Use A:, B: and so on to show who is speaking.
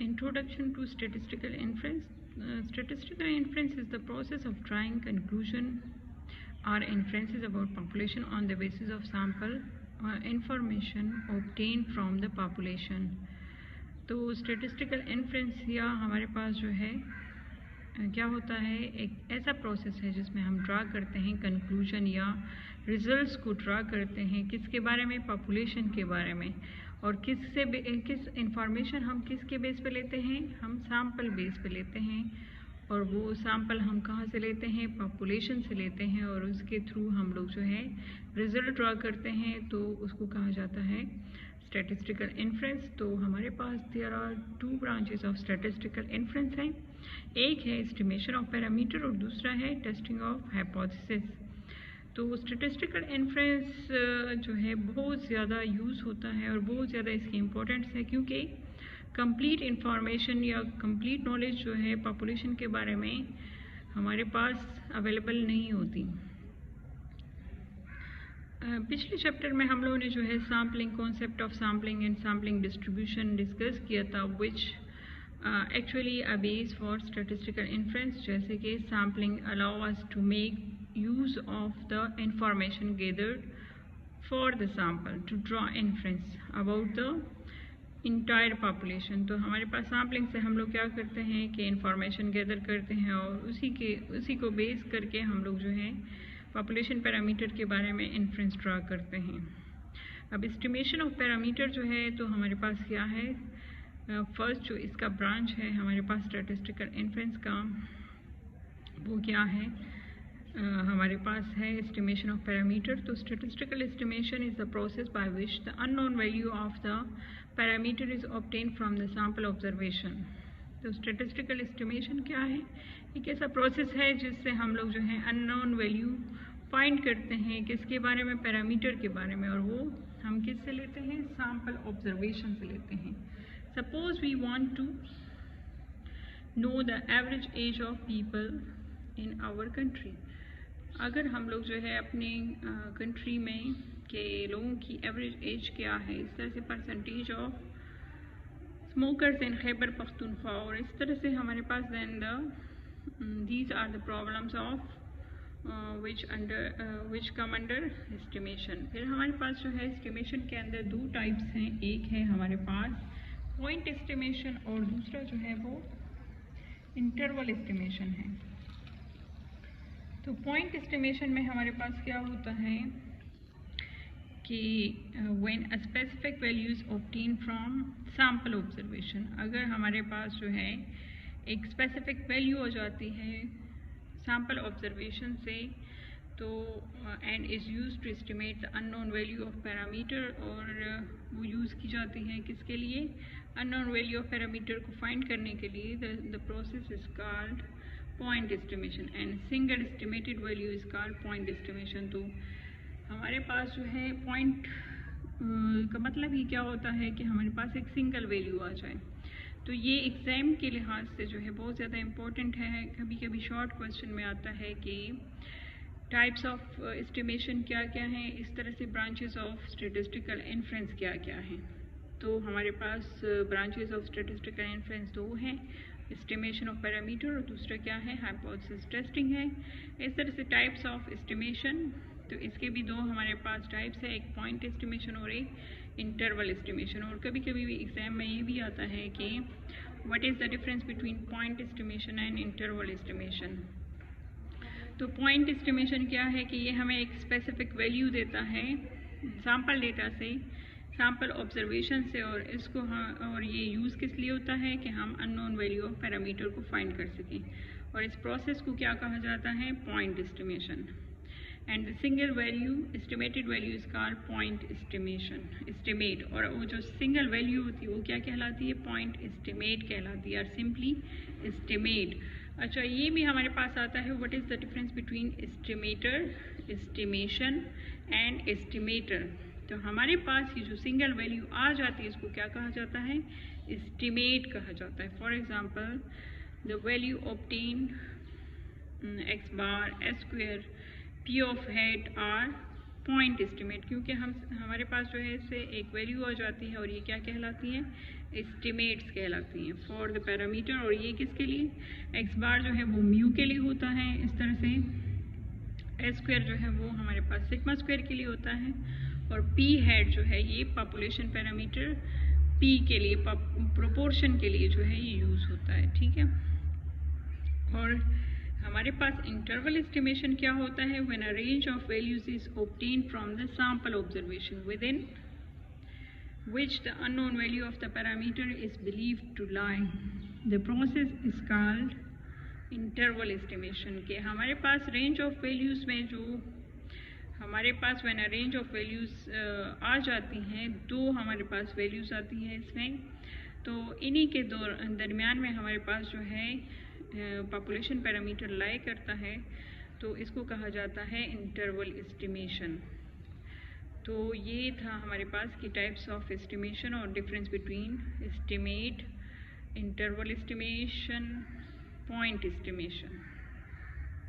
A: Introduction to statistical inference. Statistical inference is the process of drawing conclusion or inferences about population on the basis of sample information obtained from the population. तो statistical inference या हमारे पास जो है क्या होता है, एक ऐसा प्रोसेस है जिसमें हम ड्रा करते हैं कंक्लूजन या रिजल्ट्स को ड्रा करते हैं किसके बारे में, पॉपुलेशन के बारे में। और किस इंफॉर्मेशन हम किसके बेस पे लेते हैं, हम सैम्पल बेस पे लेते हैं। और वो सैम्पल हम कहाँ से लेते हैं, पॉपुलेशन से लेते हैं, और उसके थ्रू हम लोग जो है रिजल्ट ड्रा करते हैं, तो उसको कहा जाता है स्टैटिस्टिकल इन्फ्रेंस। तो हमारे पास there are 2 branches of statistical inference हैं। एक है एस्टिमेशन ऑफ पैरामीटर और दूसरा है टेस्टिंग ऑफ हाइपोथेसिस। तो स्टैटिस्टिकल इन्फ्रेंस जो है बहुत ज़्यादा यूज़ होता है और बहुत ज़्यादा इसकी इम्पोर्टेंस है, क्योंकि कंप्लीट इंफॉर्मेशन या कंप्लीट नॉलेज जो है पॉपुलेशन के बारे में हमारे पास अवेलेबल नहीं होती। पिछले चैप्टर में हम लोगों ने जो है sampling, concept of sampling and sampling distribution discuss किया था, which actually a base for statistical inference. जैसे कि sampling allow us to make use of the information gathered for the sample to draw inference about the entire population। तो हमारे पास sampling से हम लोग क्या करते हैं कि इंफॉर्मेशन गैदर करते हैं और उसी को बेस करके हम लोग जो है पॉपुलेशन पैरामीटर के बारे में इन्फ्रेंस ड्रा करते हैं। अब एस्टिमेशन ऑफ पैरामीटर जो है तो हमारे पास क्या है, फर्स्ट जो इसका ब्रांच है हमारे पास स्टैटिस्टिकल इन्फ्रेंस का, वो क्या है, हमारे पास है एस्टिमेशन ऑफ पैरामीटर। तो statistical estimation is the process by which the unknown value of the parameter is obtain from the sample observation. तो स्टैटिस्टिकल एस्टिमेशन क्या है, एक ऐसा प्रोसेस है जिससे हम लोग जो है अननोन वैल्यू फाइंड करते हैं किसके बारे में, पैरामीटर के बारे में, और वो हम किससे लेते हैं, सैम्पल ऑब्जर्वेशन से लेते हैं। Suppose we want to know the average age of people in our country. अगर हम लोग जो है अपनी कंट्री में के लोगों की एवरेज एज क्या है, इस तरह से percentage of smokers in Khyber Pakhtunkhwa, और इस तरह से हमारे पास then these are the problems of which come under estimation. फिर हमारे पास जो है एस्टिमेशन के अंदर 2 टाइप्स हैं, एक है हमारे पास पॉइंट एस्टिमेशन और दूसरा जो है वो इंटरवल एस्टिमेशन है। तो पॉइंट एस्टिमेशन में हमारे पास क्या होता है कि when a specific values obtain from sample observation, अगर हमारे पास जो है एक स्पेसिफिक वैल्यू हो जाती है सैम्पल ऑब्जर्वेशन से, तो and is use to estimate the unknown value of parameter, और वो यूज़ की जाती है किसके लिए, अननोन वैल्यू ऑफ पैरामीटर को फाइंड करने के लिए। The process is called point estimation and single estimated value is called point estimation. तो हमारे पास जो है पॉइंट का मतलब ये क्या होता है कि हमारे पास एक सिंगल वैल्यू आ जाए। तो ये एग्ज़ाम के लिहाज से जो है बहुत ज़्यादा इम्पोर्टेंट है। कभी कभी शॉर्ट क्वेश्चन में आता है कि टाइप्स ऑफ एस्टिमेशन क्या क्या हैं, इस तरह से ब्रांचेस ऑफ स्टैटिस्टिकल इन्फ्रेंस क्या क्या हैं। तो हमारे पास ब्रांचेस ऑफ स्टैटिस्टिकल इन्फ्रेंस 2 हैं, एस्टिमेशन ऑफ पैरामीटर और दूसरा क्या है, हाइपोथेसिस टेस्टिंग है। इस तरह से टाइप्स ऑफ एस्टिमेशन, तो इसके भी 2 हमारे पास टाइप्स है, एक पॉइंट एस्टिमेशन और एक इंटरवल एस्टिमेशन। और कभी कभी भी एग्जाम में ये भी आता है कि what is the difference between point estimation and interval estimation. तो पॉइंट एस्टिमेशन क्या है कि ये हमें एक स्पेसिफिक वैल्यू देता है सैम्पल डेटा से, सैम्पल ऑब्जर्वेशन से, और इसको और ये यूज़ किस लिए होता है कि हम अननोन वैल्यू ऑफ पैरामीटर को फाइंड कर सकें, और इस प्रोसेस को क्या कहा जाता है, point estimation. And the single value estimated value is called point estimation, estimate. और वो जो सिंगल वैल्यू होती है वो क्या कहलाती है, पॉइंट एस्टिमेट कहलाती है, और सिंपली एस्टिमेट। अच्छा, ये भी हमारे पास आता है, what is the difference between estimator, estimation and estimator. तो हमारे पास ये जो सिंगल वैल्यू आ जाती है इसको क्या कहा जाता है, एस्टिमेट कहा जाता है। For example the value obtain x bar s square p of head are point estimate, क्योंकि हमारे पास जो है इससे एक वैल्यू आ जाती है और ये क्या कहलाती है, एस्टिमेट्स कहलाती हैं फॉर द पैरामीटर। और ये किसके लिए, एक्स बार जो है वो म्यू के लिए होता है इस तरह से, एस स्क्वायर जो है वो हमारे पास सिग्मा स्क्वायर के लिए होता है, और पी हेड जो है ये पॉपुलेशन पैरामीटर पी के लिए प्रोपोर्शन के लिए जो है ये यूज़ होता है, ठीक है। और हमारे पास इंटरवल एस्टिमेशन क्या होता है, when a range of values is obtained from the sample observation with in which the unknown value of the parameter is believed to lie. The process is called interval estimation। के हमारे पास range of values में जो हमारे पास when a range of values आ जाती हैं, दो हमारे पास वैल्यूज़ आती हैं इसमें, तो इन्हीं के दरमियान में हमारे पास जो है पॉपुलेशन पैरामीटर लाई करता है, तो इसको कहा जाता है इंटरवल एस्टिमेशन। तो ये था हमारे पास की टाइप्स ऑफ एस्टिमेशन और difference between estimate, interval estimation, point estimation.